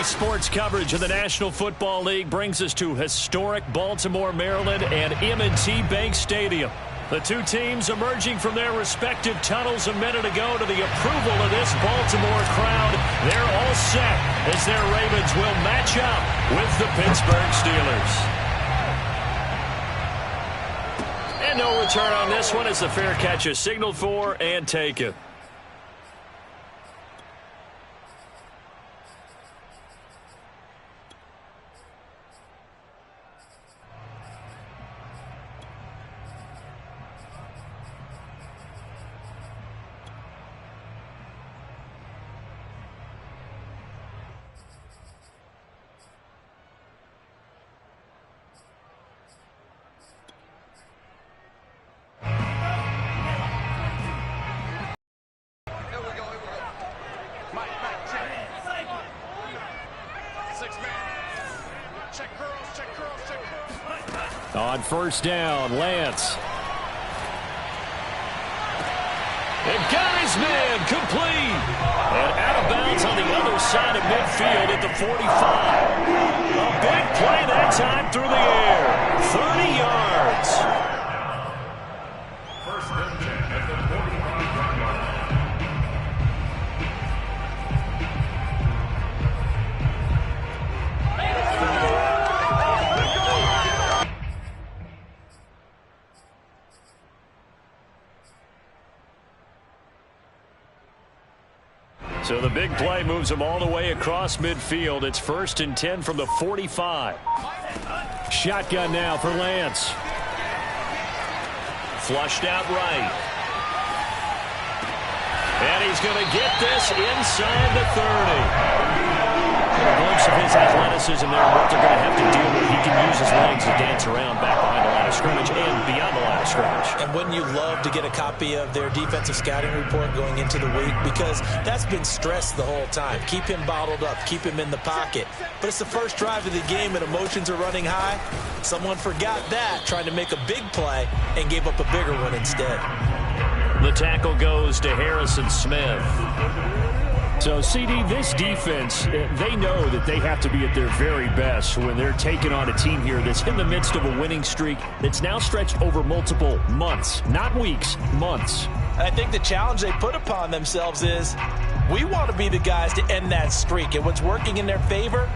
Sports coverage of the National Football League brings us to historic Baltimore, Maryland, and M&T Bank Stadium. The two teams emerging from their respective tunnels a minute ago to the approval of this Baltimore crowd. They're all set as their Ravens will match up with the Pittsburgh Steelers. And no return on this one as the fair catch is signaled for and taken. On first down, Lance. And got his man complete. And out of bounds on the other side of midfield at the 45. A big play that time through the air. 30 yards. First down at the 45-yard line. So the big play moves them all the way across midfield. It's 1st and 10 from the 45. Shotgun now for Lance. Flushed out right. And he's going to get this inside the 30. A glimpse of his athleticism there, what they're going to have to deal with. He can use his legs to dance around back behind the line of scrimmage and beyond the line of scrimmage. And wouldn't you love to get a copy of their defensive scouting report going into the week? Because that's been stressed the whole time. Keep him bottled up. Keep him in the pocket. But it's the first drive of the game and emotions are running high. Someone forgot that, trying to make a big play and gave up a bigger one instead. The tackle goes to Harrison Smith. So, CD, this defense, they know that they have to be at their very best when they're taking on a team here that's in the midst of a winning streak that's now stretched over multiple months, not weeks, months. I think the challenge they put upon themselves is we want to be the guys to end that streak. And what's working in their favor?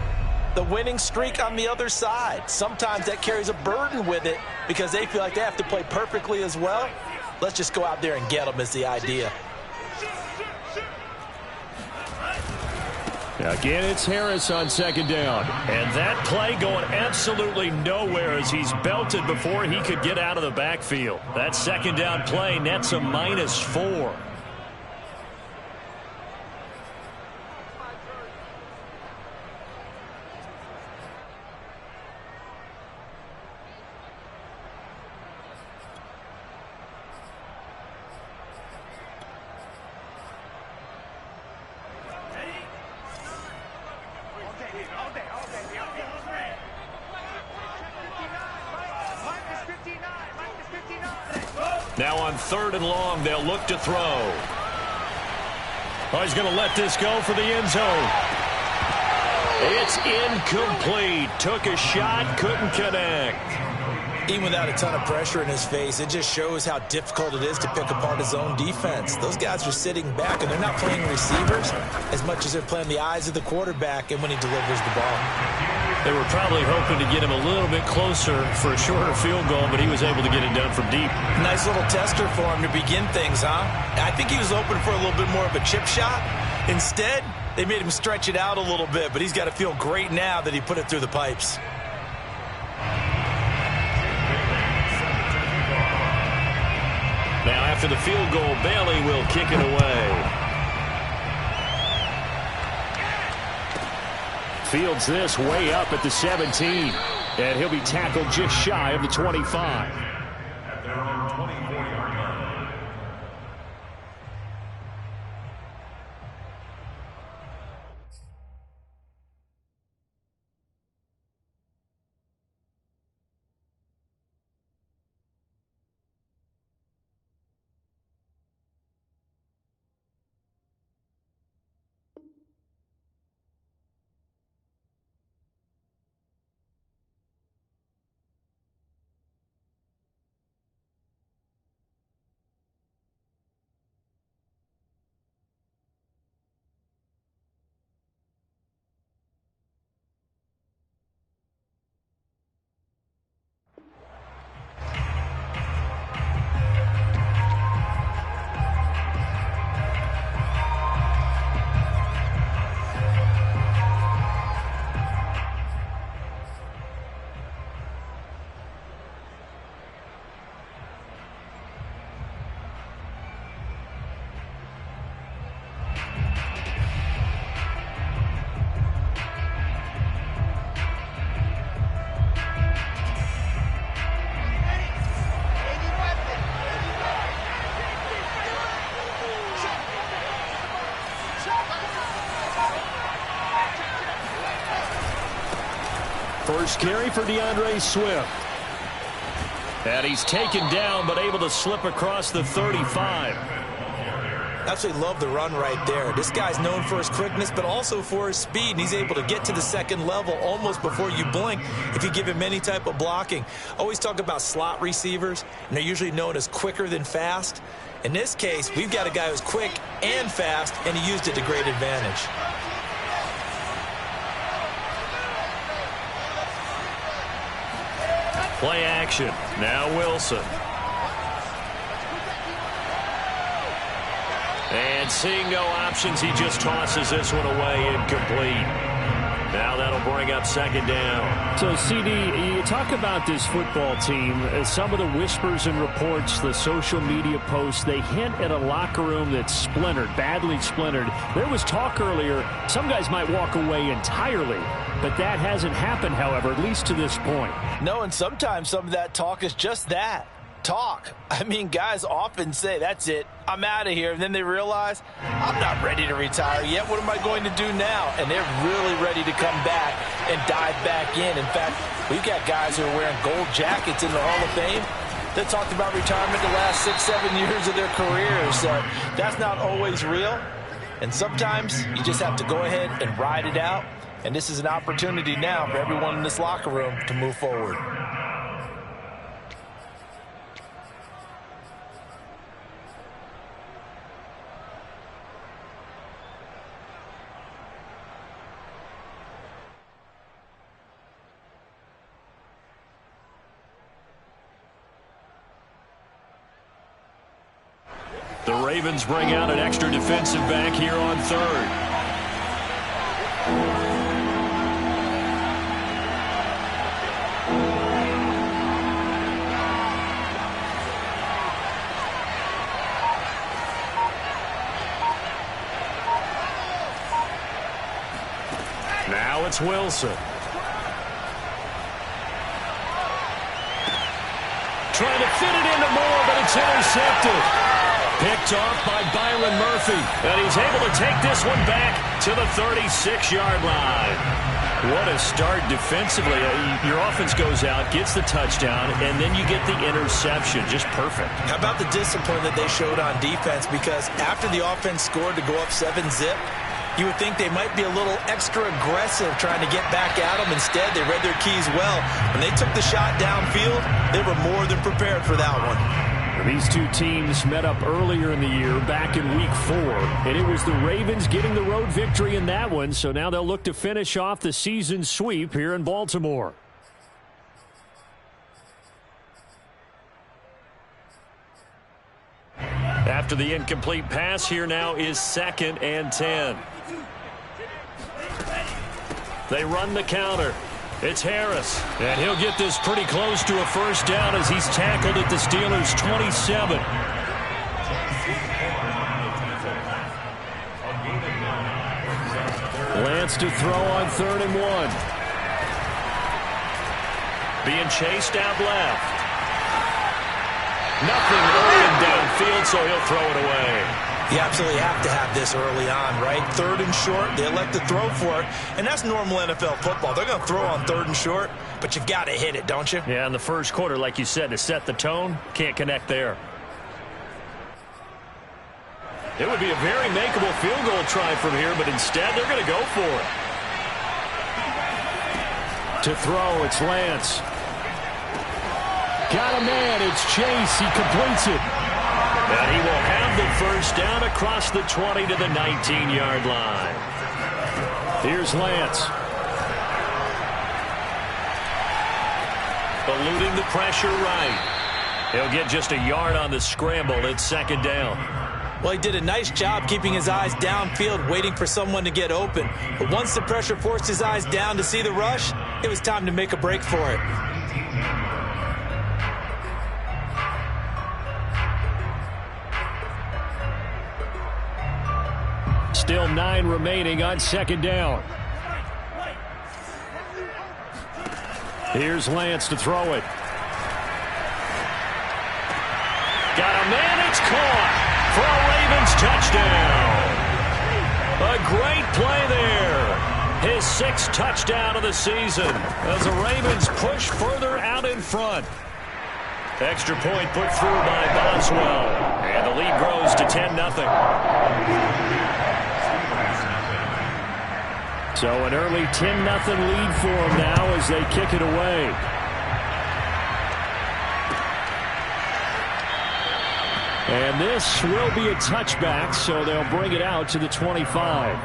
The winning streak on the other side. Sometimes that carries a burden with it because they feel like they have to play perfectly as well. Let's just go out there and get them is the idea. Again, it's Harris on second down. And that play going absolutely nowhere as he's belted before he could get out of the backfield. That second down play nets a -4. Now on 3rd and long, they'll look to throw. Oh, he's going to let this go for the end zone. It's incomplete. Took a shot, couldn't connect. Even without a ton of pressure in his face, it just shows how difficult it is to pick apart his own defense. Those guys are sitting back, and they're not playing receivers as much as they're playing the eyes of the quarterback and when he delivers the ball. They were probably hoping to get him a little bit closer for a shorter field goal, but he was able to get it done from deep. Nice little tester for him to begin things, huh? I think he was hoping for a little bit more of a chip shot. Instead, they made him stretch it out a little bit, but he's got to feel great now that he put it through the pipes. Now after the field goal, Bailey will kick it away. Fields this way up at the 17. And he'll be tackled just shy of the 25. At their own 24-yard line. First carry for DeAndre Swift. And he's taken down, but able to slip across the 35. Absolutely love the run right there. This guy's known for his quickness, but also for his speed. And he's able to get to the second level almost before you blink if you give him any type of blocking. Always talk about slot receivers, and they're usually known as quicker than fast. In this case, we've got a guy who's quick and fast, and he used it to great advantage. Play action. Now Wilson. And seeing no options, he just tosses this one away incomplete. Now that'll bring up second down. So, CD, you talk about this football team. Some of the whispers and reports, the social media posts, they hint at a locker room that's splintered, badly splintered. There was talk earlier, some guys might walk away entirely. But that hasn't happened, however, at least to this point. No, and sometimes some of that talk is just that. Talk. I mean, guys often say, that's it, I'm out of here. And then they realize, I'm not ready to retire yet. What am I going to do now? And they're really ready to come back and dive back in. In fact, we've got guys who are wearing gold jackets in the Hall of Fame that talked about retirement the last 6-7 years of their careers. So that's not always real. And sometimes you just have to go ahead and ride it out. And this is an opportunity now for everyone in this locker room to move forward. The Ravens bring out an extra defensive back here on third. Now it's Wilson. Trying to fit it into Moore, but it's intercepted. Picked off by Byron Murphy. And he's able to take this one back to the 36-yard line. What a start defensively. Your offense goes out, gets the touchdown, and then you get the interception. Just perfect. How about the discipline that they showed on defense? Because after the offense scored to go up 7-zip, you would think they might be a little extra aggressive trying to get back at them. Instead, they read their keys well. When they took the shot downfield, they were more than prepared for that one. These two teams met up earlier in the year, back in Week 4, and it was the Ravens getting the road victory in that one, so now they'll look to finish off the season sweep here in Baltimore. After the incomplete pass, here now is 2nd and 10. They run the counter. It's Harris, and he'll get this pretty close to a first down as he's tackled at the Steelers' 27. Lance to throw on 3rd and 1. Being chased out left. Nothing open downfield, so he'll throw it away. You absolutely have to have this early on, right? 3rd and short, they elect to throw for it, and that's normal NFL football. They're going to throw on 3rd and short, but you've got to hit it, don't you? Yeah, in the first quarter, like you said, to set the tone, can't connect there. It would be a very makeable field goal try from here, but instead they're going to go for it. To throw, it's Lance. Got a man, it's Chase, he completes it. And he will have the first down across the 20 to the 19-yard line. Here's Lance. Eluding the pressure right. He'll get just a yard on the scramble. It's 2nd down. Well, he did a nice job keeping his eyes downfield, waiting for someone to get open. But once the pressure forced his eyes down to see the rush, it was time to make a break for it. Still 9 remaining on 2nd down. Here's Lance to throw it. Got a man, it's caught for a Ravens touchdown. A great play there. His 6th touchdown of the season as the Ravens push further out in front. Extra point put through by Boswell. And the lead grows to 10-0. So an early 10-0 lead for them now as they kick it away. And this will be a touchback, so they'll bring it out to the 25.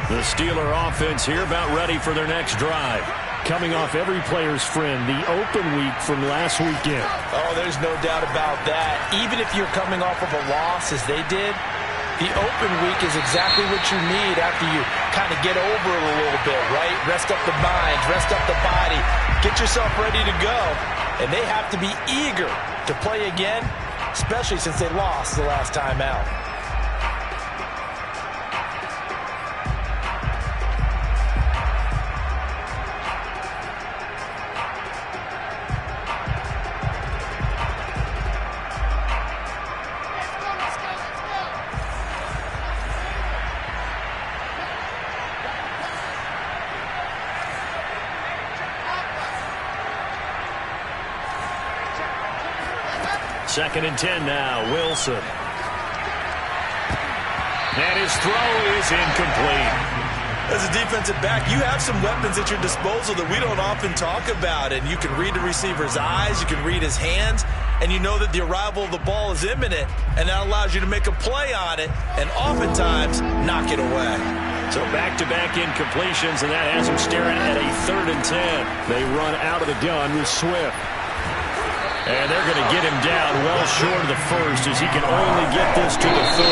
The Steeler offense here about ready for their next drive. Coming off every player's friend, the open week from last weekend. Oh, there's no doubt about that. Even if you're coming off of a loss as they did, the open week is exactly what you need after you kind of get over it a little bit, right? Rest up the mind, rest up the body, get yourself ready to go. And they have to be eager to play again, especially since they lost the last time out. Second and 10 now, Wilson. And his throw is incomplete. As a defensive back, you have some weapons at your disposal that we don't often talk about. And you can read the receiver's eyes, you can read his hands, and you know that the arrival of the ball is imminent. And that allows you to make a play on it and oftentimes knock it away. So back-to-back incompletions, and that has him staring at a 3rd and 10. They run out of the gun with Swift. And they're going to get him down well short of the first as he can only get this to the 30.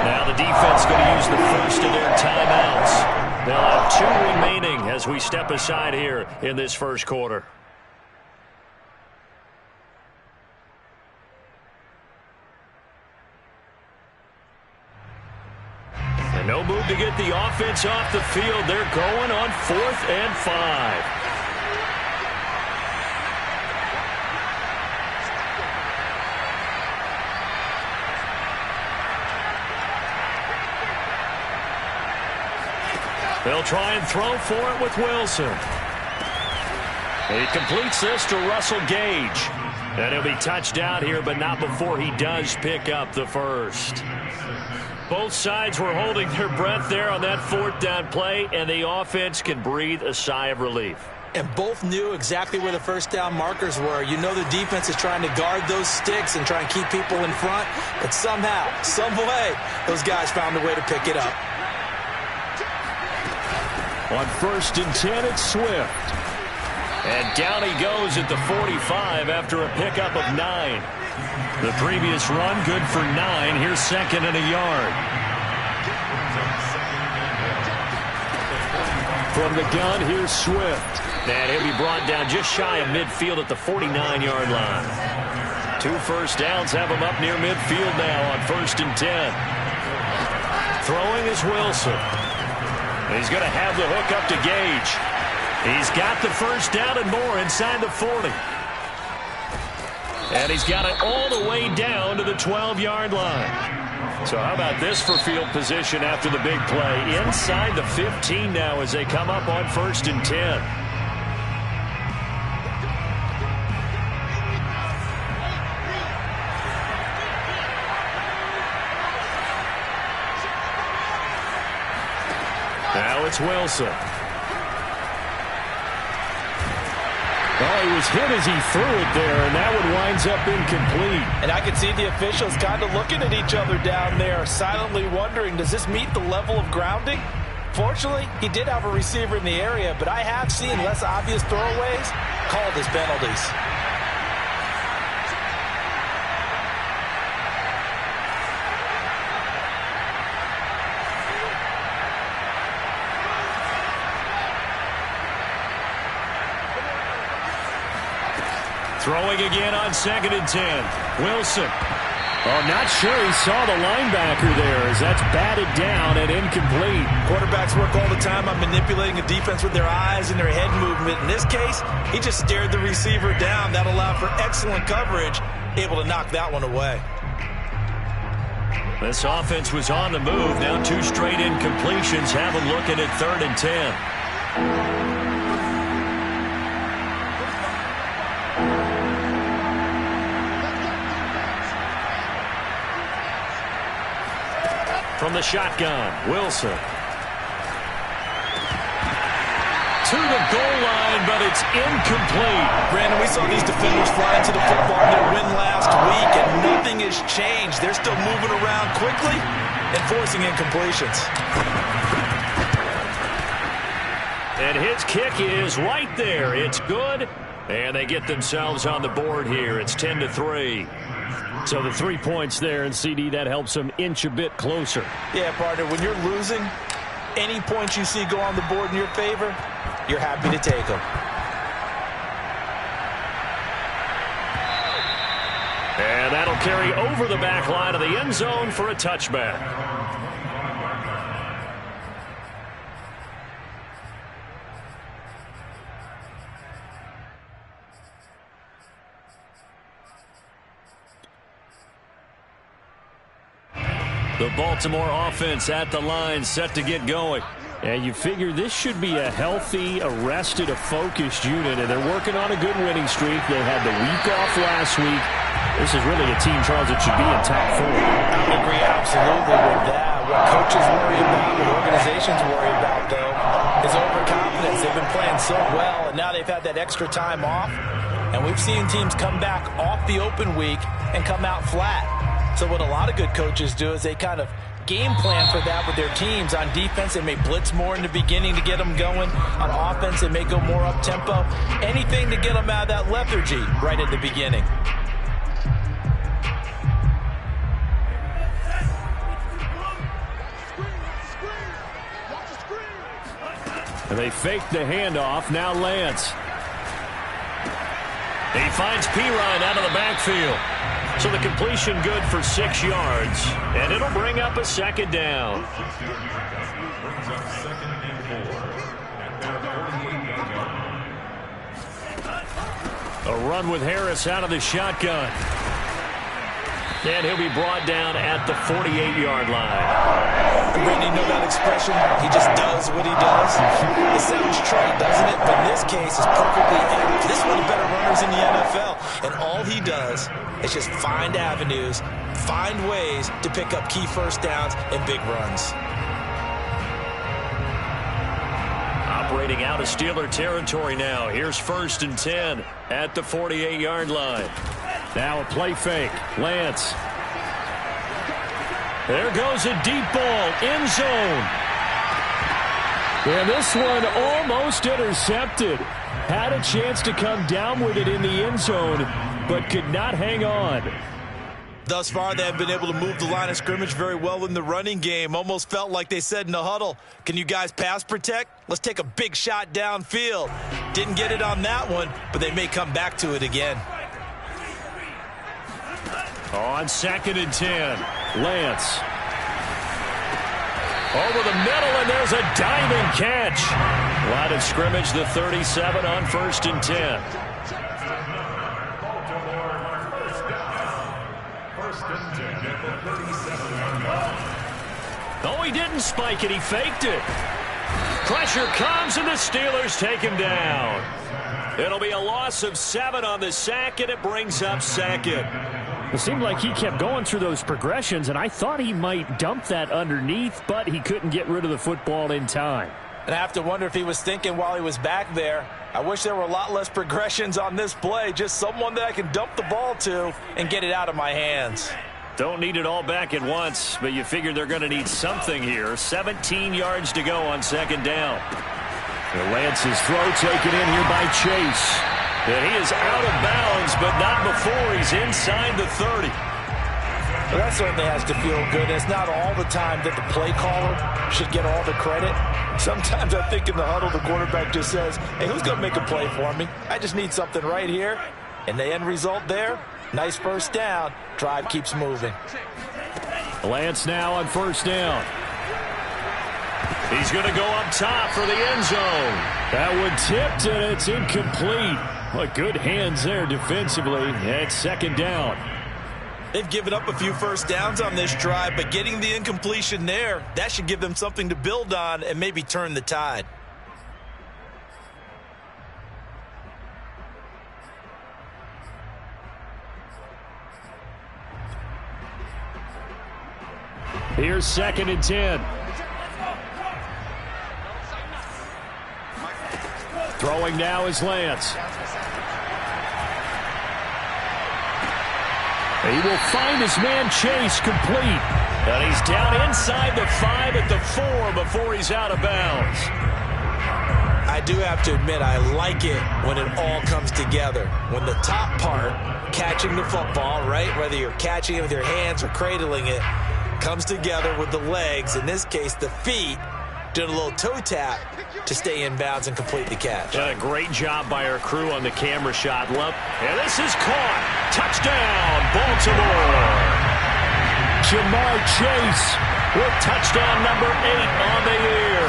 Now the defense going to use the first of their timeouts. They'll have 2 remaining as we step aside here in this first quarter. And no move to get the offense off the field. They're going on 4th and 5. They'll try and throw for it with Wilson. He completes this to Russell Gage. And he'll be touched out here, but not before he does pick up the first. Both sides were holding their breath there on that 4th down play, and the offense can breathe a sigh of relief. And both knew exactly where the first down markers were. You know the defense is trying to guard those sticks and try and keep people in front, but somehow, some way, those guys found a way to pick it up. On 1st and 10, it's Swift. And down he goes at the 45 after a pickup of 9. The previous run good for 9. Here's 2nd and a yard. From the gun, here's Swift. And he'll be brought down just shy of midfield at the 49-yard line. 2 first downs have him up near midfield now on 1st and 10. Throwing is Wilson. He's going to have the hook up to Gage. He's got the first down and more inside the 40. And he's got it all the way down to the 12-yard line. So how about this for field position after the big play? Inside the 15 now as they come up on 1st and 10. Now it's Wilson. Oh, he was hit as he threw it there, and that one winds up incomplete. And I can see the officials kind of looking at each other down there, silently wondering, does this meet the level of grounding? Fortunately, he did have a receiver in the area, but I have seen less obvious throwaways called as penalties. Throwing again on 2nd and 10. Wilson. Oh, not sure he saw the linebacker there as that's batted down and incomplete. Quarterbacks work all the time on manipulating a defense with their eyes and their head movement. In this case, he just stared the receiver down. That allowed for excellent coverage, able to knock that one away. This offense was on the move. Now 2 straight incompletions have them looking at 3rd and 10. From the shotgun, Wilson. To the goal line, but it's incomplete. Brandon, we saw these defenders fly into the football in their win last week, and nothing has changed. They're still moving around quickly and forcing incompletions. And his kick is right there. It's good, and they get themselves on the board here. It's 10-3. So the 3 points there, and CD, that helps them inch a bit closer. Yeah, partner, when you're losing, any points you see go on the board in your favor, you're happy to take them. And that'll carry over the back line of the end zone for a touchback. The Baltimore offense at the line, set to get going. And you figure this should be a healthy, a rested, a focused unit, and they're working on a good winning streak. They had the week off last week. This is really a team, Charles, that should be in top 4. I would agree absolutely with that. What coaches worry about, what organizations worry about, though, is overconfidence. They've been playing so well, and now they've had that extra time off. And we've seen teams come back off the open week and come out flat. So what a lot of good coaches do is they kind of game plan for that with their teams. On defense, they may blitz more in the beginning to get them going. On offense, they may go more up-tempo. Anything to get them out of that lethargy right at the beginning. And they fake the handoff. Now Lance. He finds Pirine out of the backfield. So the completion good for 6 yards. And it'll bring up a 2nd down. A run with Harris out of the shotgun. And he'll be brought down at the 48-yard line. Randy, you know that expression? He just does what he does. It sounds trite, doesn't it? But in this case, it's perfectly apt. This is one of the better runners in the NFL. And all he does is just find avenues, find ways to pick up key first downs and big runs. Operating out of Steeler territory now. Here's 1st and 10 at the 48-yard line. Now a play fake. Lance. There goes a deep ball, end zone. And this one almost intercepted. Had a chance to come down with it in the end zone, but could not hang on. Thus far, they have been able to move the line of scrimmage very well in the running game. Almost felt like they said in the huddle, can you guys pass protect? Let's take a big shot downfield. Didn't get it on that one, but they may come back to it again. On 2nd and 10, Lance. Over the middle, and there's a diving catch. Line of scrimmage, the 37 on 1st and 10. Oh, he didn't spike it. He faked it. Pressure comes, and the Steelers take him down. It'll be a loss of 7 on the sack, and it brings up 2nd. It seemed like he kept going through those progressions, and I thought he might dump that underneath, but he couldn't get rid of the football in time. And I have to wonder if he was thinking while he was back there, I wish there were a lot less progressions on this play, just someone that I can dump the ball to and get it out of my hands. Don't need it all back at once, but you figure they're going to need something here. 17 yards to go on 2nd down. And Lance's throw taken in here by Chase. And he is out of bounds, but not before he's inside the 30. Well, that certainly has to feel good. It's not all the time that the play caller should get all the credit. Sometimes I think in the huddle, the quarterback just says, hey, who's going to make a play for me? I just need something right here. And the end result there, nice first down. Drive keeps moving. Lance now on first down. He's going to go up top for the end zone. That one tipped, and it's incomplete. Well, good hands there defensively. It's second down. They've given up a few first downs on this drive, but getting the incompletion there, that should give them something to build on and maybe turn the tide. Here's 2nd and 10. Throwing now is Lance. He will find his man Chase complete. And he's down inside the 5 at the 4 before he's out of bounds. I do have to admit, I like it when it all comes together. When the top part, catching the football, right, whether you're catching it with your hands or cradling it, comes together with the legs, in this case the feet, doing a little toe tap to stay in bounds and complete the catch. A great job by our crew on the camera shot. And this is caught. Touchdown, Baltimore. Jamar Chase with touchdown number 8 on the year.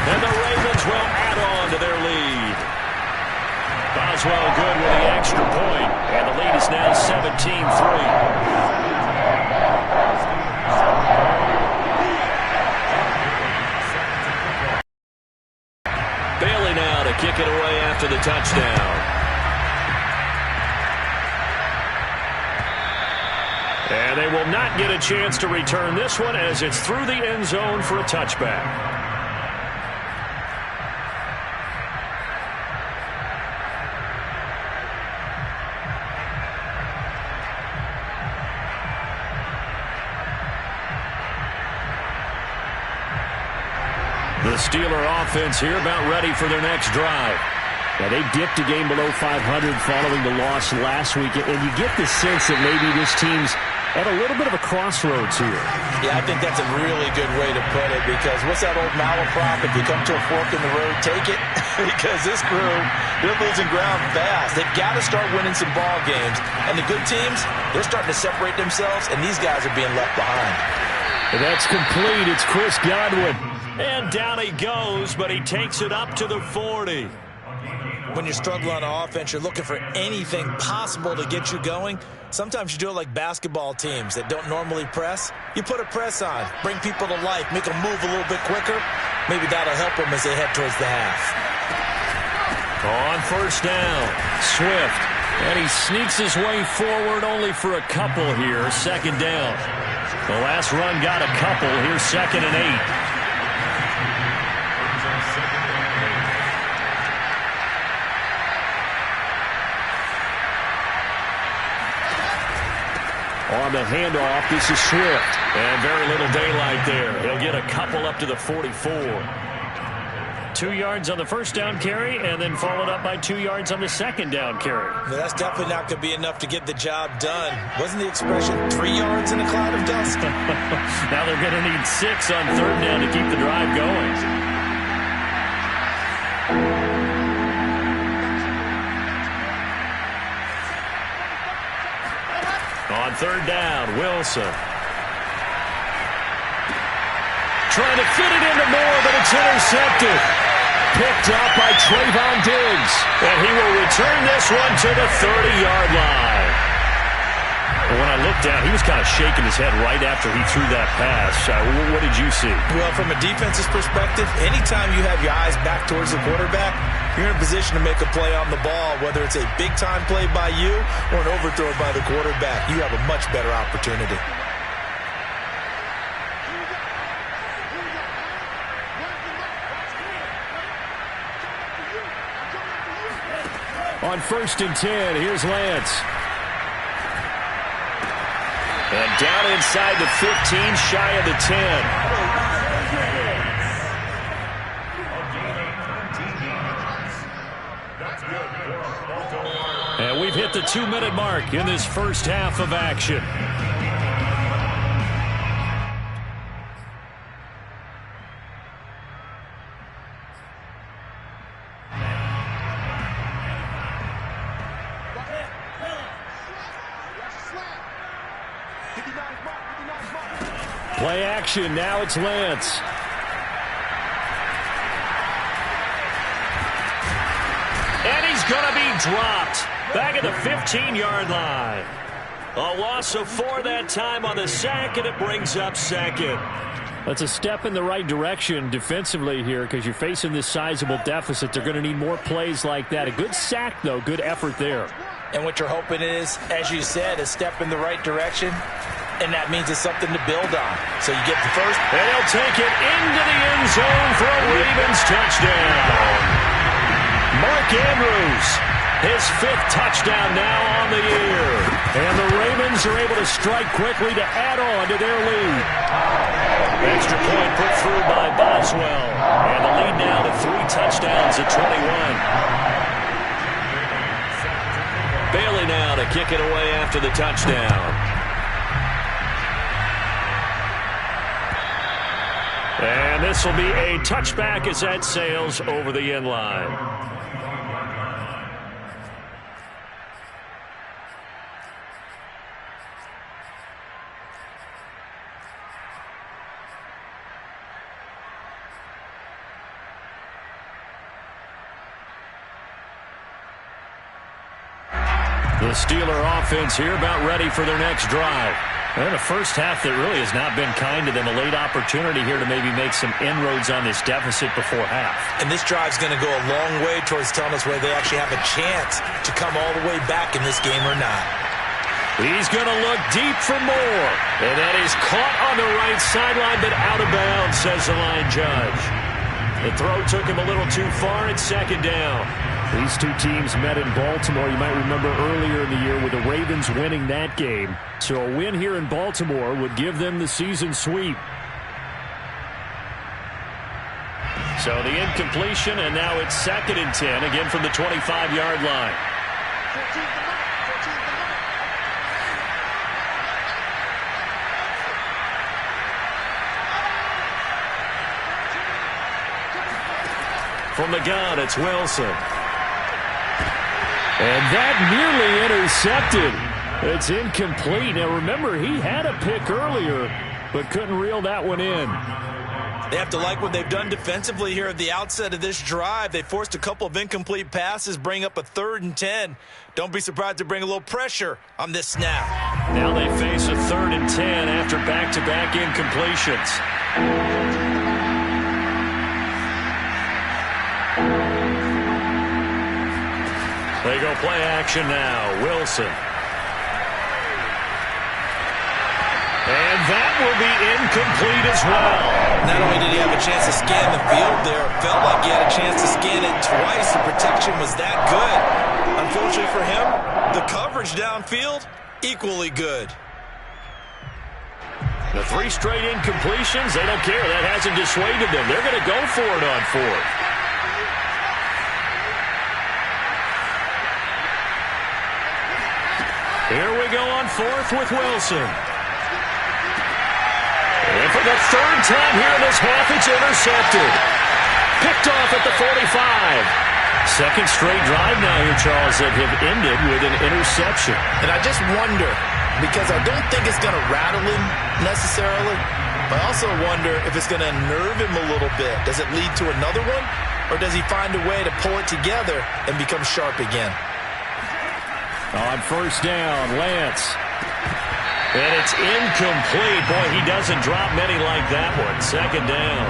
And the Ravens will add on to their lead. Boswell good with the extra point, and the lead is now 17-3. Bailey now to kick it away after the touchdown. And they will not get a chance to return this one as it's through the end zone for a touchback. The Steeler offense here about ready for their next drive. Now, they dipped a game below 500 following the loss last week, and you get the sense that maybe this team's at a little bit of a crossroads here. Yeah, I think that's a really good way to put it, because what's that old malaprop? If you come to a fork in the road, take it. Because this crew, they're losing ground fast. They've got to start winning some ball games. And the good teams, they're starting to separate themselves, and these guys are being left behind. And that's complete. It's Chris Godwin. And down he goes, but he takes it up to the 40. When you're struggling on offense, you're looking for anything possible to get you going. Sometimes you do it like basketball teams that don't normally press. You put a press on, bring people to life, make them move a little bit quicker. Maybe that'll help them as they head towards the half. On first down, Swift. And he sneaks his way forward only for a couple here. Second down. The last run got a couple. Here's 2nd and 8. On the handoff, this is Swift. And very little daylight there. He'll get a couple up to the 44. 2 yards on the first down carry, and then followed up by 2 yards on the second down carry. Now, that's definitely not going to be enough to get the job done. Wasn't the expression 3 yards in a cloud of dust? Now they're going to need 6 on third down to keep the drive going. On third down, Wilson. Trying to fit it into Moore, but it's intercepted. Picked up by Trayvon Diggs. And he will return this one to the 30-yard line. When I looked down, he was kind of shaking his head right after he threw that pass. What did you see? Well, from a defense's perspective, anytime you have your eyes back towards the quarterback, you're in a position to make a play on the ball, whether it's a big-time play by you or an overthrow by the quarterback. You have a much better opportunity. On 1st and 10, here's Lance. And down inside the 15, shy of the 10. And we've hit the 2-minute mark in this first half of action. Play action. Now it's Lance. And he's going to be dropped back at the 15-yard line. A loss of 4 that time on the sack, and it brings up second. That's a step in the right direction defensively here because you're facing this sizable deficit. They're going to need more plays like that. A good sack, though. Good effort there. And what you're hoping is, as you said, a step in the right direction, and that means it's something to build on. So you get the first. And he'll take it into the end zone for a Ravens touchdown. Mark Andrews, his 5th touchdown now on the year. And the Ravens are able to strike quickly to add on to their lead. Extra point put through by Boswell. And the lead now to 3 touchdowns at 21. Bailey now to kick it away after the touchdown. And this will be a touchback as that sails over the end line. The Steeler offense here about ready for their next drive. And a first half that really has not been kind to them. A late opportunity here to maybe make some inroads on this deficit before half. And this drive's going to go a long way towards telling us whether they actually have a chance to come all the way back in this game or not. He's going to look deep for more. And that is caught on the right sideline, but out of bounds, says the line judge. The throw took him a little too far. It's second down. These two teams met in Baltimore. You might remember earlier in the year with the Ravens winning that game. So a win here in Baltimore would give them the season sweep. So the incompletion, and now it's 2nd and 10, again from the 25-yard line. From the gun, it's Wilson. And that nearly intercepted. It's incomplete. Now, remember, he had a pick earlier, but couldn't reel that one in. They have to like what they've done defensively here at the outset of this drive. They forced a couple of incomplete passes, bring up a 3rd and 10. Don't be surprised to bring a little pressure on this snap. Now they face a 3rd and 10 after back-to-back incompletions. They go play action now. Wilson. And that will be incomplete as well. Not only did he have a chance to scan the field there, it felt like he had a chance to scan it twice. The protection was that good. Unfortunately for him, the coverage downfield, equally good. The 3 straight incompletions, they don't care. That hasn't dissuaded them. They're going to go for it on 4th. Here we go on 4th with Wilson. And for the 3rd time here in this half, it's intercepted. Picked off at the 45. 2nd straight drive now here, Charles, that have ended with an interception. And I just wonder, because I don't think it's going to rattle him necessarily, but I also wonder if it's going to unnerve him a little bit. Does it lead to another one, or does he find a way to pull it together and become sharp again? On 1st down, Lance. And it's incomplete. Boy, he doesn't drop many like that one. 2nd down.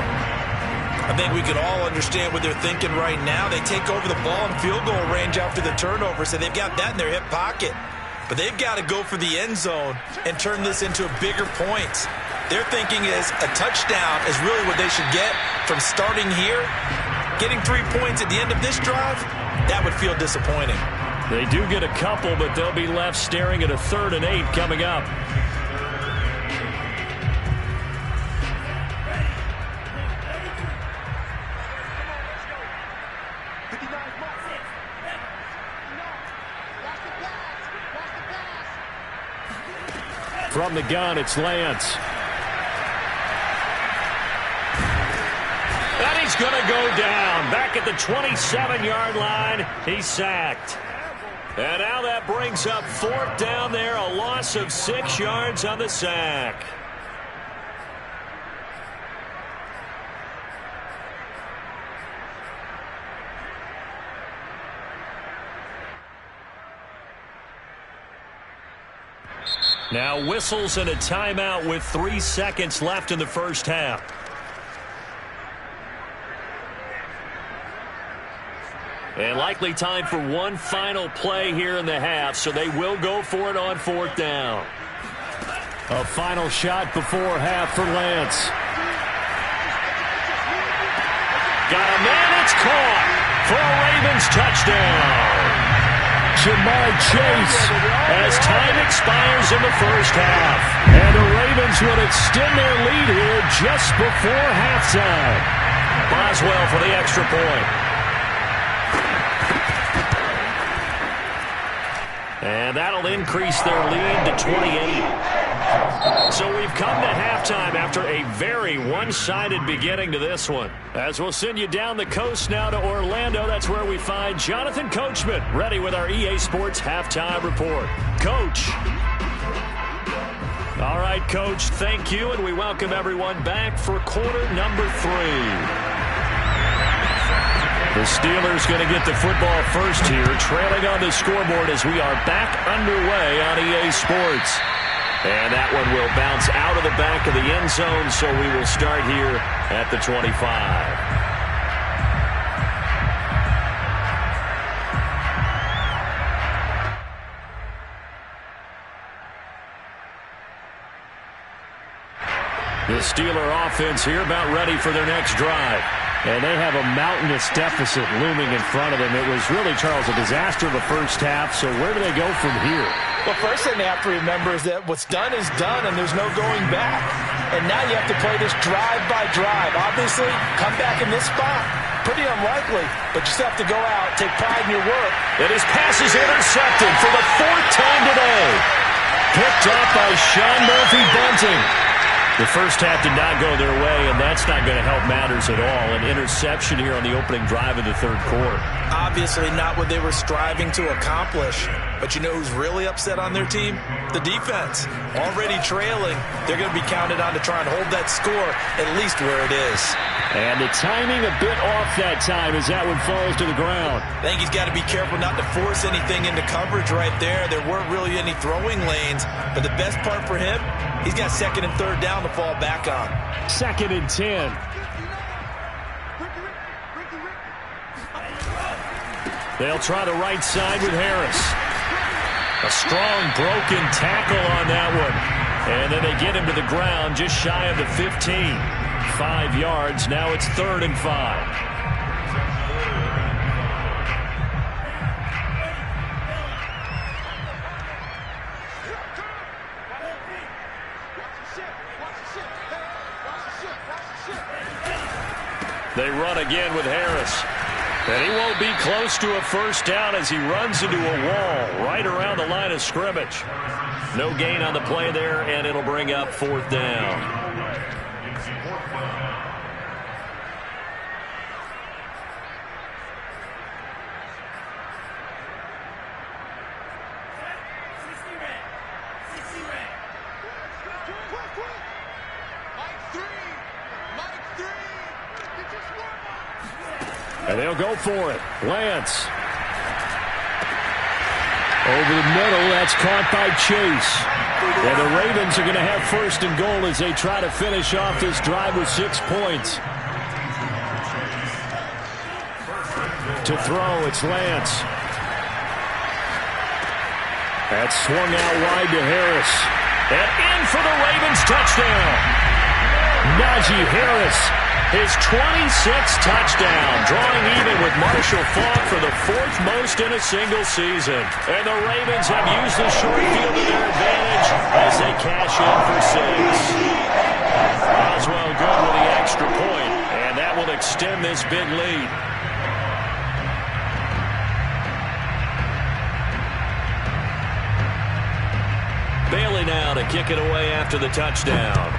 I think we can all understand what they're thinking right now. They take over the ball in field goal range after the turnover, so they've got that in their hip pocket. But they've got to go for the end zone and turn this into bigger points. Their thinking is a touchdown is really what they should get from starting here. Getting 3 points at the end of this drive, that would feel disappointing. They do get a couple, but they'll be left staring at a 3rd and 8 coming up. From the gun, it's Lance. And he's going to go down. Back at the 27-yard line, he's sacked. And now that brings up 4th down there, a loss of 6 yards on the sack. Now whistles and a timeout with 3 seconds left in the first half. And likely time for one final play here in the half, so they will go for it on 4th down. A final shot before half for Lance. Got a man, it's caught for a Ravens touchdown. Ja'Marr Chase as time expires in the first half. And the Ravens will extend their lead here just before halftime. Boswell for the extra point. And that'll increase their lead to 28. So we've come to halftime after a very one-sided beginning to this one. As we'll send you down the coast now to Orlando, that's where we find Jonathan Coachman ready with our EA Sports Halftime Report. Coach. All right, Coach, thank you, and we welcome everyone back for quarter number 3. The Steelers going to get the football first here, trailing on the scoreboard as we are back underway on EA Sports. And that one will bounce out of the back of the end zone, so we will start here at the 25. The Steeler offense here about ready for their next drive. And they have a mountainous deficit looming in front of them. It was really, Charles, a disaster the first half. So where do they go from here? Well, first thing they have to remember is that what's done is done, and there's no going back. And now you have to play this drive by drive. Obviously, come back in this spot. Pretty unlikely, but you still have to go out, take pride in your work. And his pass is intercepted for the 4th time today. Picked up by Sean Murphy-Bunting. The first half did not go their way, and that's not going to help matters at all. An interception here on the opening drive of the 3rd quarter. Obviously not what they were striving to accomplish. But you know who's really upset on their team? The defense. Already trailing, they're going to be counted on to try and hold that score at least where it is. And the timing a bit off that time as that one falls to the ground. I think he's got to be careful not to force anything into coverage right there. There weren't really any throwing lanes. But the best part for him, he's got 2nd and 3rd down to fall back on. 2nd and 10. They'll try the right side with Harris. A strong broken tackle on that one. And then they get him to the ground just shy of the 15. 5 yards. Now it's 3rd and 5. They run again with Harris. And he won't be close to a first down as he runs into a wall right around the line of scrimmage. No gain on the play there, and it'll bring up 4th down. And they'll go for it. Lance. Over the middle, that's caught by Chase. And the Ravens are going to have 1st and goal as they try to finish off this drive with 6 points. To throw, it's Lance. That's swung out wide to Harris. And in for the Ravens touchdown. Najee Harris. His 26th touchdown, drawing even with Marshall Faulk for the 4th most in a single season. And the Ravens have used the short field to their advantage as they cash in for 6. Boswell good with the extra point, and that will extend this big lead. Bailey now to kick it away after the touchdown.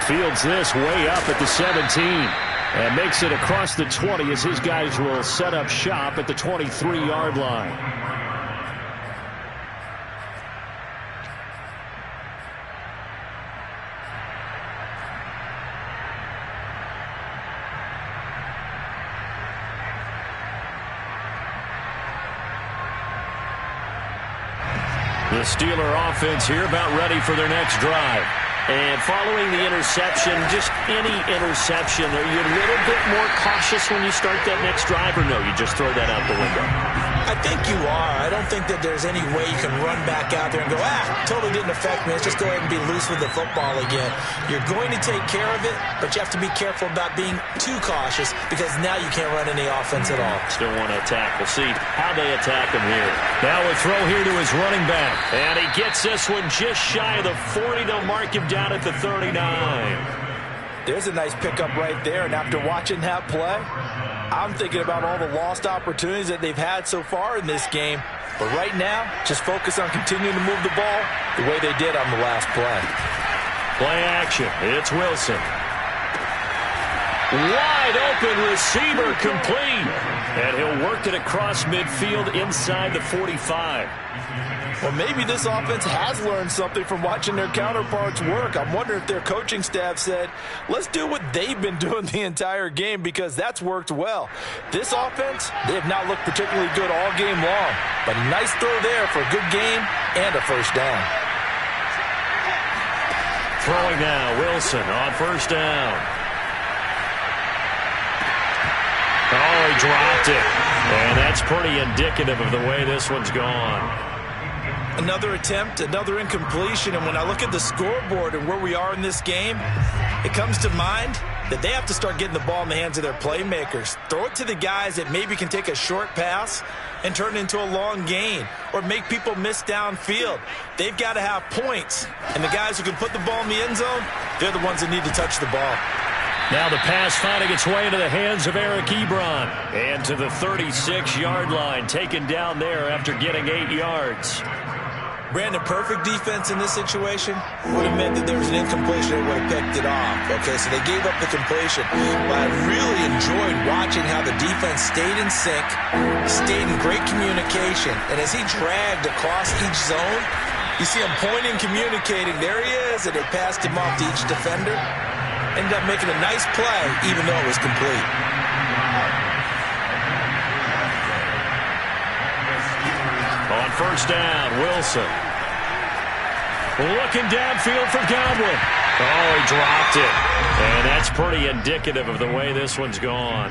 Fields this way up at the 17 and makes it across the 20 as his guys will set up shop at the 23-yard line. The Steeler offense here about ready for their next drive. And following the interception, just any interception, are you a little bit more cautious when you start that next drive, or no, you just throw that out the window? I think you are. I don't think that there's any way you can run back out there and go, totally didn't affect me. Let's just go ahead and be loose with the football again. You're going to take care of it, but you have to be careful about being too cautious because now you can't run any offense at all. Still want to attack. We'll see how they attack him here. Now a throw here to his running back. And he gets this one just shy of the 40. They'll mark him down at the 39. There's a nice pickup right there, and after watching that play, I'm thinking about all the lost opportunities that they've had so far in this game. But right now, just focus on continuing to move the ball the way they did on the last play. Play action. It's Wilson. Wide open receiver complete. And he'll work it across midfield inside the 45. Well, maybe this offense has learned something from watching their counterparts work. I'm wondering if their coaching staff said, let's do what they've been doing the entire game because that's worked well. This offense, they have not looked particularly good all game long. But a nice throw there for a good game and a first down. Throwing now, Wilson on first down. Oh, he dropped it. And that's pretty indicative of the way this one's gone. Another attempt, another incompletion, and when I look at the scoreboard and where we are in this game, it comes to mind that they have to start getting the ball in the hands of their playmakers. Throw it to the guys that maybe can take a short pass and turn it into a long gain or make people miss downfield. They've got to have points, and the guys who can put the ball in the end zone, they're the ones that need to touch the ball. Now the pass finding its way into the hands of Eric Ebron. And to the 36-yard line, taken down there after getting 8 yards. Brandon, perfect defense in this situation would have meant that there was an incompletion. They would have picked it off. Okay, so they gave up the completion. But I really enjoyed watching how the defense stayed in sync, stayed in great communication. And as he dragged across each zone, you see him pointing, communicating. There he is, and they passed him off to each defender. Ended up making a nice play, even though it was complete. On first down, Wilson. Looking downfield for Godwin. Oh, he dropped it. And that's pretty indicative of the way this one's gone.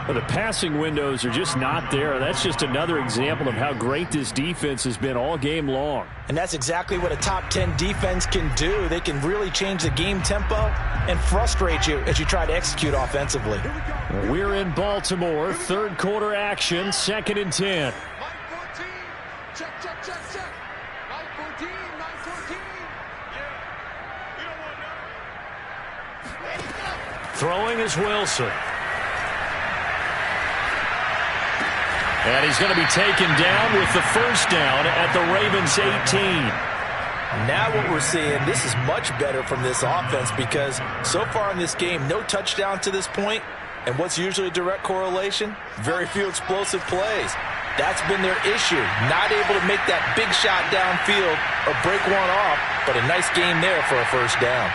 Well, the passing windows are just not there. That's just another example of how great this defense has been all game long. And that's exactly what a top 10 defense can do. They can really change the game tempo and frustrate you as you try to execute offensively. We're in Baltimore, third quarter action, 2nd and 10. Throwing is Wilson. And he's going to be taken down with the first down at the Ravens 18. Now what we're seeing, this is much better from this offense because so far in this game, no touchdown to this point. And what's usually a direct correlation? Very few explosive plays. That's been their issue. Not able to make that big shot downfield or break one off, but a nice game there for a first down.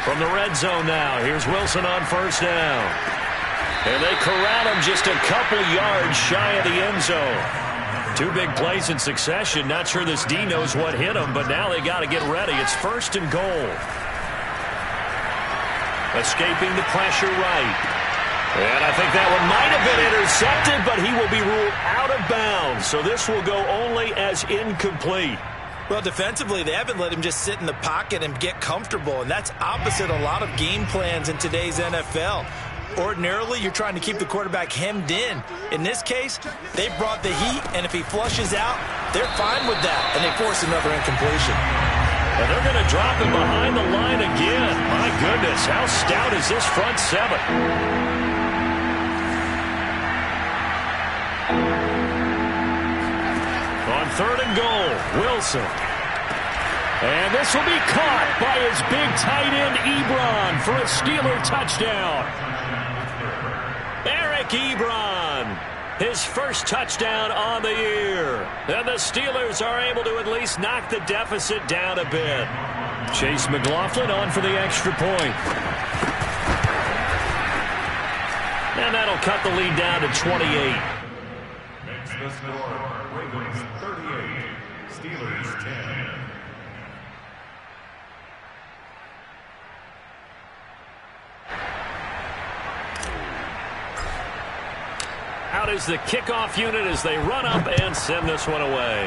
From the red zone now, here's Wilson on first down. And they corral him just a couple yards shy of the end zone. 2 big plays in succession. Not sure this D knows what hit him, but now they got to get ready. It's first and goal. Escaping the pressure right. And I think that one might have been intercepted, but he will be ruled out of bounds. So this will go only as incomplete. Well, defensively, they haven't let him just sit in the pocket and get comfortable, and that's opposite a lot of game plans in today's NFL. Ordinarily, you're trying to keep the quarterback hemmed in. In this case, they brought the heat, and if he flushes out, they're fine with that, and they force another incompletion. And they're going to drop him behind the line again. My goodness, how stout is this front seven? On 3rd and goal, Wilson. And this will be caught by his big tight end, Ebron, for a Steeler touchdown. Eric Ebron, his first touchdown on the year. And the Steelers are able to at least knock the deficit down a bit. Chase McLaughlin on for the extra point. And that'll cut the lead down to 28. The score, Ravens 38, Steelers 10. Out is the kickoff unit as they run up and send this one away.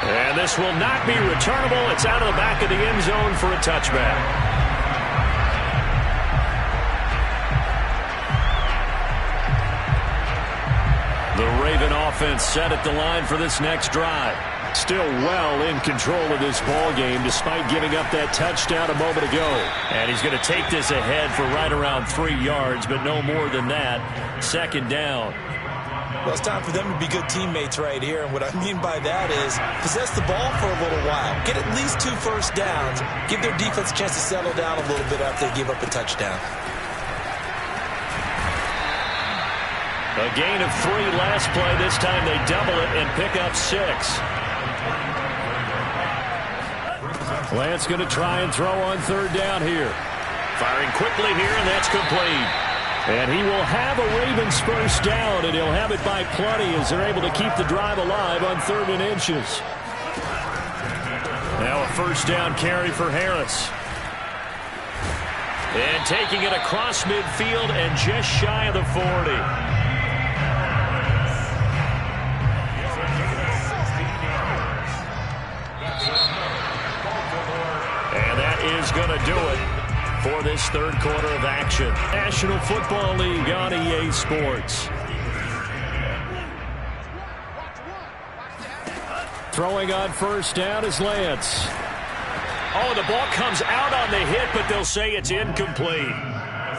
And this will not be returnable. It's out of the back of the end zone for a touchback. The Raven offense set at the line for this next drive. Still well in control of this ball game despite giving up that touchdown a moment ago. And he's going to take this ahead for right around 3 yards, but no more than that. Second down. Well, it's time for them to be good teammates right here. And what I mean by that is possess the ball for a little while. Get at least 2 first downs. Give their defense a chance to settle down a little bit after they give up a touchdown. A gain of 3 last play. This time they double it and pick up 6. Lance going to try and throw on third down here. Firing quickly here, and that's complete. And he will have a Ravens first down, and he'll have it by plenty as they're able to keep the drive alive on 3rd and inches. Now a first down carry for Harris. And taking it across midfield and just shy of the 40. And that is going to do it for this third quarter of action. National Football League on EA Sports. Throwing on first down is Lance. Oh, the ball comes out on the hit, but they'll say it's incomplete.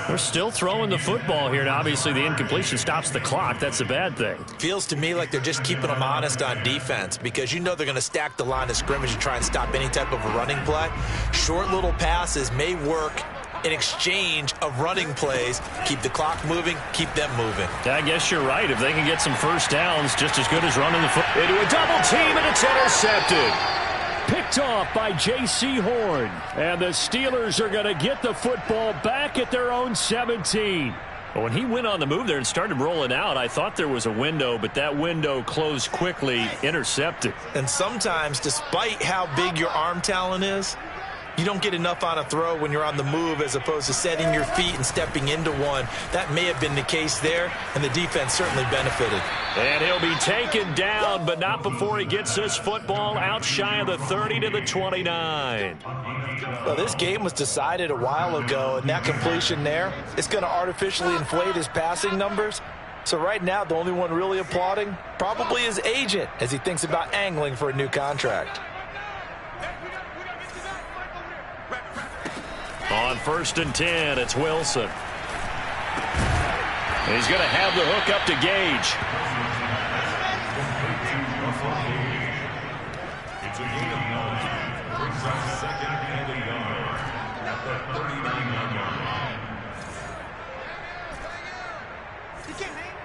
They're still throwing the football here, and obviously the incompletion stops the clock. That's a bad thing. Feels to me like they're just keeping them honest on defense because you know they're going to stack the line of scrimmage and try and stop any type of a running play. Short little passes may work in exchange of running plays. Keep the clock moving, keep them moving. I guess you're right. If they can get some first downs, just as good as running the football. Into a double team, and it's intercepted. Picked off by J.C. Horn. And the Steelers are going to get the football back at their own 17. But when he went on the move there and started rolling out, I thought there was a window, but that window closed quickly, intercepted. And sometimes, despite how big your arm talent is, you don't get enough on a throw when you're on the move as opposed to setting your feet and stepping into one. That may have been the case there, and the defense certainly benefited. And he'll be taken down, but not before he gets this football out shy of the 30 to the 29. Well, this game was decided a while ago, and that completion there is going to artificially inflate his passing numbers. So right now, the only one really applauding probably his agent as he thinks about angling for a new contract. On 1st and 10, it's Wilson. He's going to have the hook up to Gage. It's a gain of 9. Brings up 2nd and a yard at the 39-yard line. He can't, man.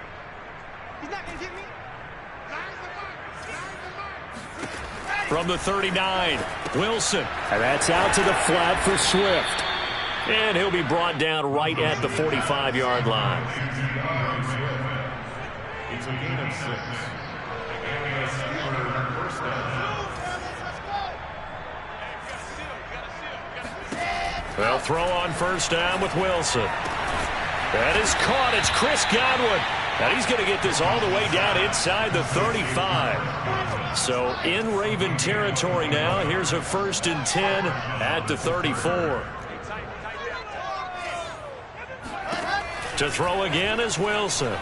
He's not going to get me. From the 39, Wilson. And that's out to the flat for Swift. And he'll be brought down right at the 45-yard line. It's a gain of 6. And the Steelers first down. They'll throw on first down with Wilson. That is caught. It's Chris Godwin. And he's going to get this all the way down inside the 35. So in Raven territory now. Here's a 1st and 10 at the 34. To throw again is Wilson.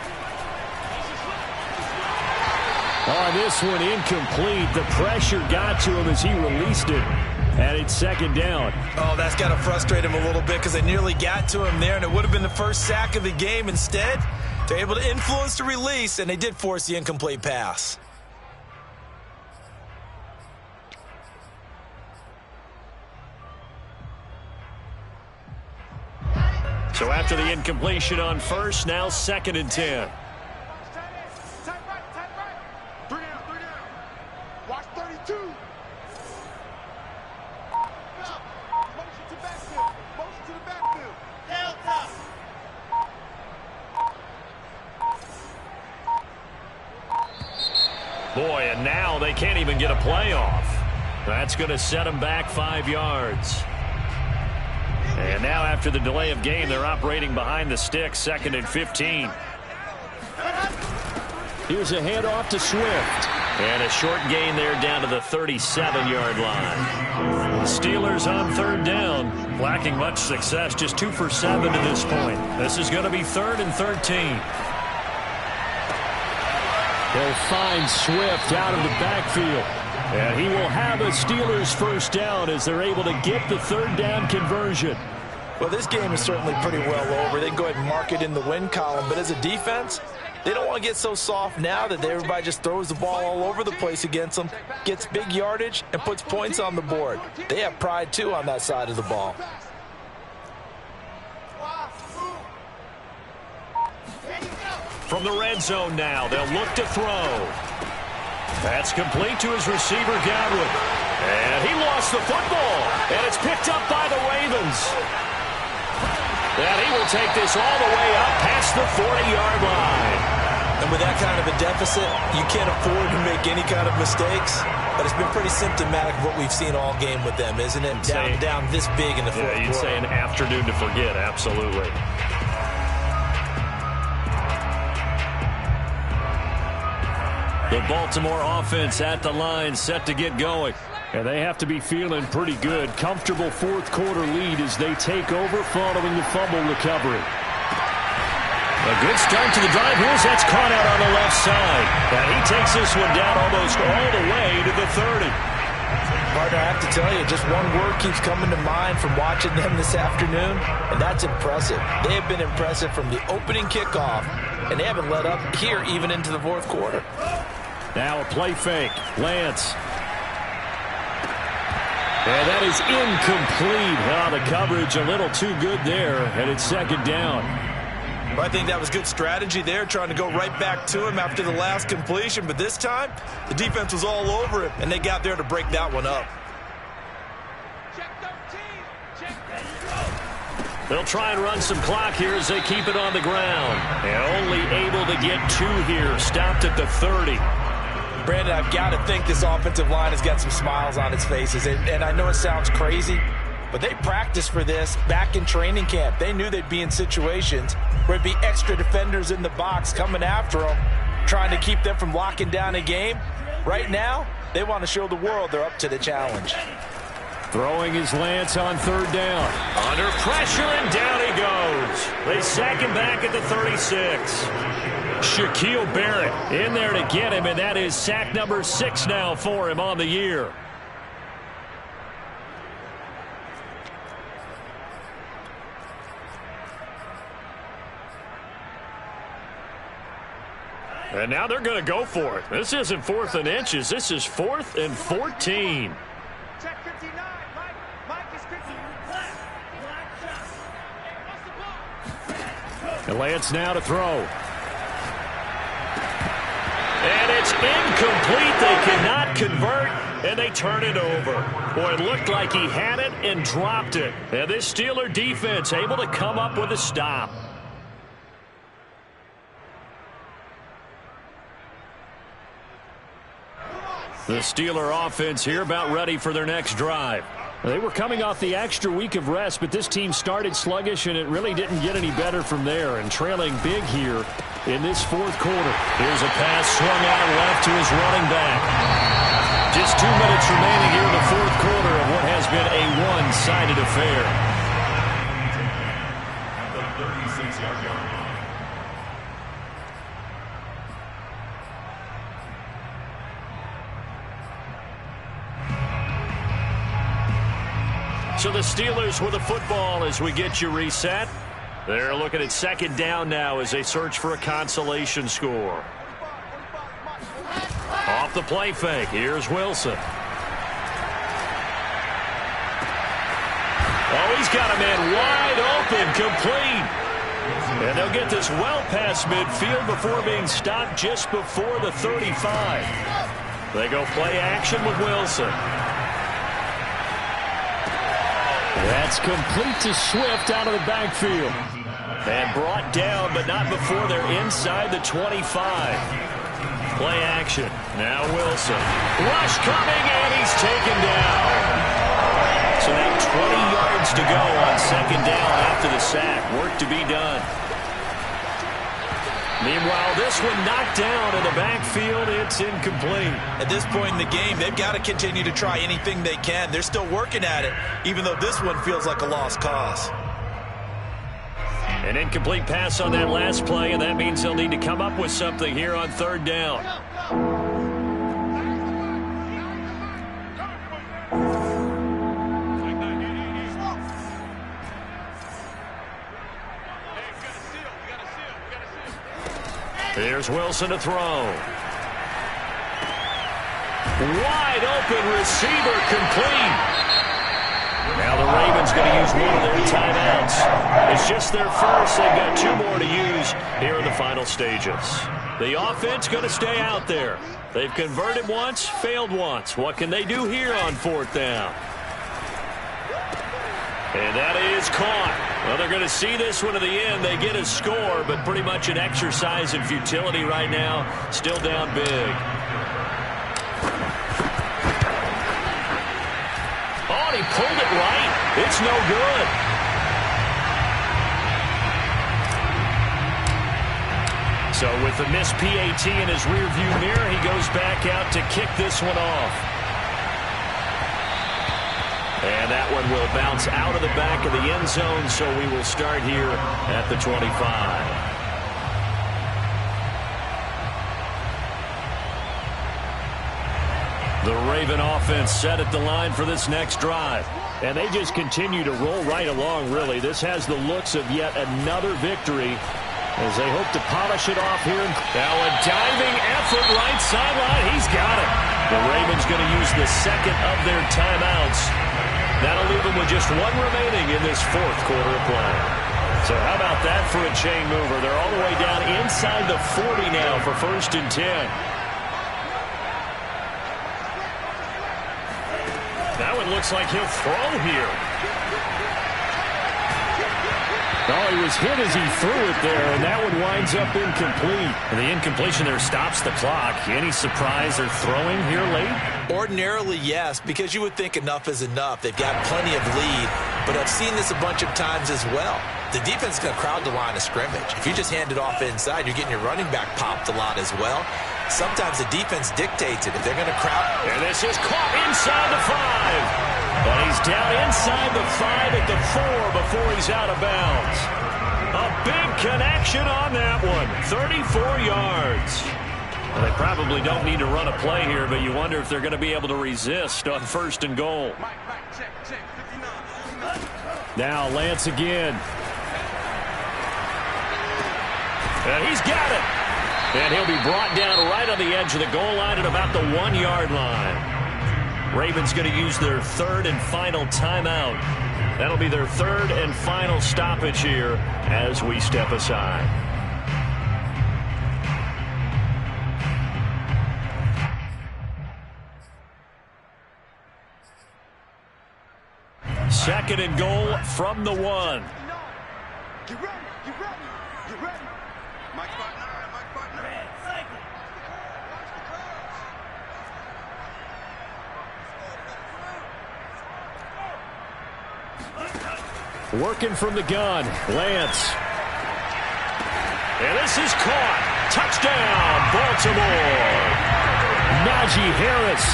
On this one, incomplete. The pressure got to him as he released it. And it's 2nd down. Oh, that's got to frustrate him a little bit because they nearly got to him there, and it would have been the first sack of the game. Instead, they're able to influence the release, and they did force the incomplete pass. So after the incompletion on first, now 2nd and 10. Tight right. 3 down. Watch 32. Motion to backfield. Motion to the backfield. Hell tough. Boy, and now they can't even get a play off. That's going to set them back 5 yards. And now after the delay of game, they're operating behind the sticks, 2nd and 15. Here's a handoff to Swift. And a short gain there down to the 37-yard line. The Steelers on 3rd down, lacking much success, just 2 for 7 to this point. This is going to be 3rd and 13. They'll find Swift out of the backfield. And he will have a Steelers first down as they're able to get the 3rd down conversion. Well, this game is certainly pretty well over. They can go ahead and mark it in the win column. But as a defense, they don't want to get so soft now that everybody just throws the ball all over the place against them, gets big yardage, and puts points on the board. They have pride, too, on that side of the ball. From the red zone now, they'll look to throw. That's complete to his receiver, Godwin. And he lost the football. And it's picked up by the Ravens. And he will take this all the way up past the 40-yard line. And with that kind of a deficit, you can't afford to make any kind of mistakes. But it's been pretty symptomatic of what we've seen all game with them, isn't it? Down this big in the fourth quarter. You'd say an afternoon to forget, absolutely. The Baltimore offense at the line, set to get going. And they have to be feeling pretty good. Comfortable fourth quarter lead as they take over following the fumble recovery. A good start to the drive. Here's that's caught out on the left side. And he takes this one down almost all the way to the 30. Partner, I have to tell you, just one word keeps coming to mind from watching them this afternoon, and that's impressive. They have been impressive from the opening kickoff, and they haven't let up here even into the fourth quarter. Now a play fake. Lance. And that is incomplete. The coverage a little too good there, and it's 2nd down. Well, I think that was good strategy there, trying to go right back to him after the last completion. But this time, the defense was all over him, and they got there to break that one up. They'll try and run some clock here as they keep it on the ground. And only able to get 2 here, stopped at the 30. Brandon, I've got to think this offensive line has got some smiles on its faces. And I know it sounds crazy, but they practiced for this back in training camp. They knew they'd be in situations where it'd be extra defenders in the box coming after them, trying to keep them from locking down a game. Right now, they want to show the world they're up to the challenge. Throwing his Lance on 3rd down. Under pressure, and down he goes. They sack him back at the 36. Shaquille Barrett in there to get him, and that is sack number 6 now for him on the year. And now they're going to go for it. This isn't 4th and inches. This is 4th and 14. Check 59. Mike is 50. And Lance now to throw. And it's incomplete. They cannot convert, and they turn it over. Boy, it looked like he had it and dropped it. And this Steeler defense able to come up with a stop. The Steeler offense here about ready for their next drive. They were coming off the extra week of rest, but this team started sluggish, and it really didn't get any better from there. And trailing big here in this fourth quarter. Here's a pass swung out left to his running back. Just 2 minutes remaining here in the fourth quarter of what has been a one-sided affair. At the 36-yard line. So the Steelers with the football as we get you reset. They're looking at 2nd down now as they search for a consolation score. Off the play fake, here's Wilson. Oh, he's got a man wide open, complete. And they'll get this well past midfield before being stopped just before the 35. They go play action with Wilson. That's complete to Swift out of the backfield. And brought down, but not before they're inside the 25. Play action. Now Wilson. Rush coming, and he's taken down. So now 20 yards to go on second down after the sack. Work to be done. Meanwhile, this one knocked down in the backfield. It's incomplete. At this point in the game, they've got to continue to try anything they can. They're still working at it, even though this one feels like a lost cause. An incomplete pass on that last play, and that means they'll need to come up with something here on third down. Here's Wilson to throw. Wide open receiver, complete. Now the Ravens going to use one of their timeouts. It's just their first. They've got 2 more to use here in the final stages. The offense going to stay out there. They've converted once, failed once. What can they do here on fourth down? And that is caught. Well, they're going to see this one to the end. They get a score, but pretty much an exercise in futility right now. Still down big. Oh, and he pulled it right. It's no good. So with the missed PAT in his rearview mirror, he goes back out to kick this one off. And that one will bounce out of the back of the end zone, so we will start here at the 25. The Raven offense set at the line for this next drive. And they just continue to roll right along, really. This has the looks of yet another victory as they hope to polish it off here. Now a diving effort right sideline. He's got it. The Ravens going to use the second of their timeouts. That'll leave them with just 1 remaining in this fourth quarter of play. So how about that for a chain mover? They're all the way down inside the 40 now for 1st and 10. That one looks like he'll throw here. Oh, he was hit as he threw it there, and that one winds up incomplete. And the incompletion there stops the clock. Any surprise they're throwing here late? Ordinarily, yes, because you would think enough is enough. They've got plenty of lead, but I've seen this a bunch of times as well. The defense is going to crowd the line of scrimmage. If you just hand it off inside, you're getting your running back popped a lot as well. Sometimes the defense dictates it. If they're going to crowd... And this is caught inside the 5. But he's down inside the 5 at the 4 before he's out of bounds. A big connection on that one. 34 yards. Well, they probably don't need to run a play here, but you wonder if they're going to be able to resist on 1st and goal. Now Lance again. And he's got it. And he'll be brought down right on the edge of the goal line at about the 1-yard line. Ravens going to use their 3rd and final timeout. That'll be their 3rd and final stoppage here as we step aside. Second and goal from the 1. Get ready, get ready, get ready. Mike partner, Mike partner. Working from the gun, Lance. And this is caught. Touchdown, Baltimore. Najee Harris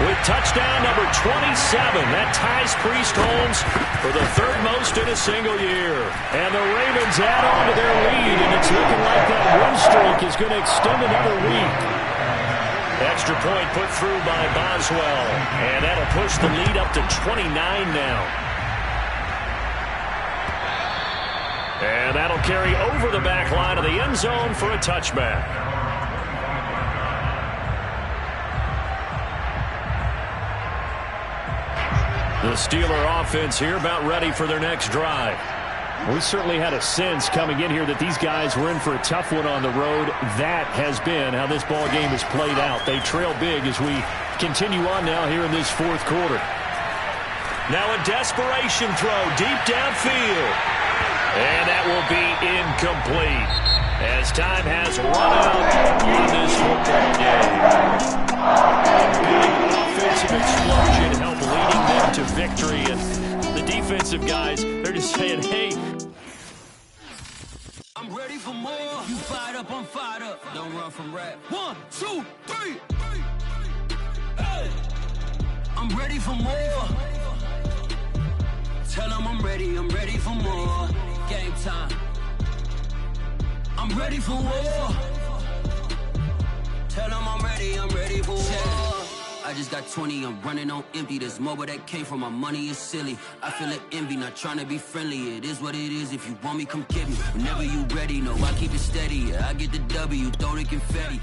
with touchdown number 27. That ties Priest Holmes for the 3rd most in a single year. And the Ravens add on to their lead, and it's looking like that win streak is going to extend another week. Extra point put through by Boswell. And that'll push the lead up to 29 now. And that'll carry over the back line of the end zone for a touchback. The Steeler offense here about ready for their next drive. We certainly had a sense coming in here that these guys were in for a tough one on the road. That has been how this ball game has played out. They trail big as we continue on now here in this 4th quarter. Now a desperation throw deep downfield. And that will be incomplete. as time has run out in this football game. A big offensive explosion helped leading them to victory, and the defensive guys, they're just saying, hey, I'm ready for more. You fired up, I'm fired up. Don't run from rap. 1, 2, 3. Hey. I'm ready for more. Tell them I'm ready for more. Game time. I'm ready for war. Tell them I'm ready for war. I just got 20, I'm running on empty. There's more where that came from, my money is silly. I feel it envy, not trying to be friendly. It is what it is, if you want me, come get me. Whenever you ready, no, I keep it steady. I get the W, throw the confetti.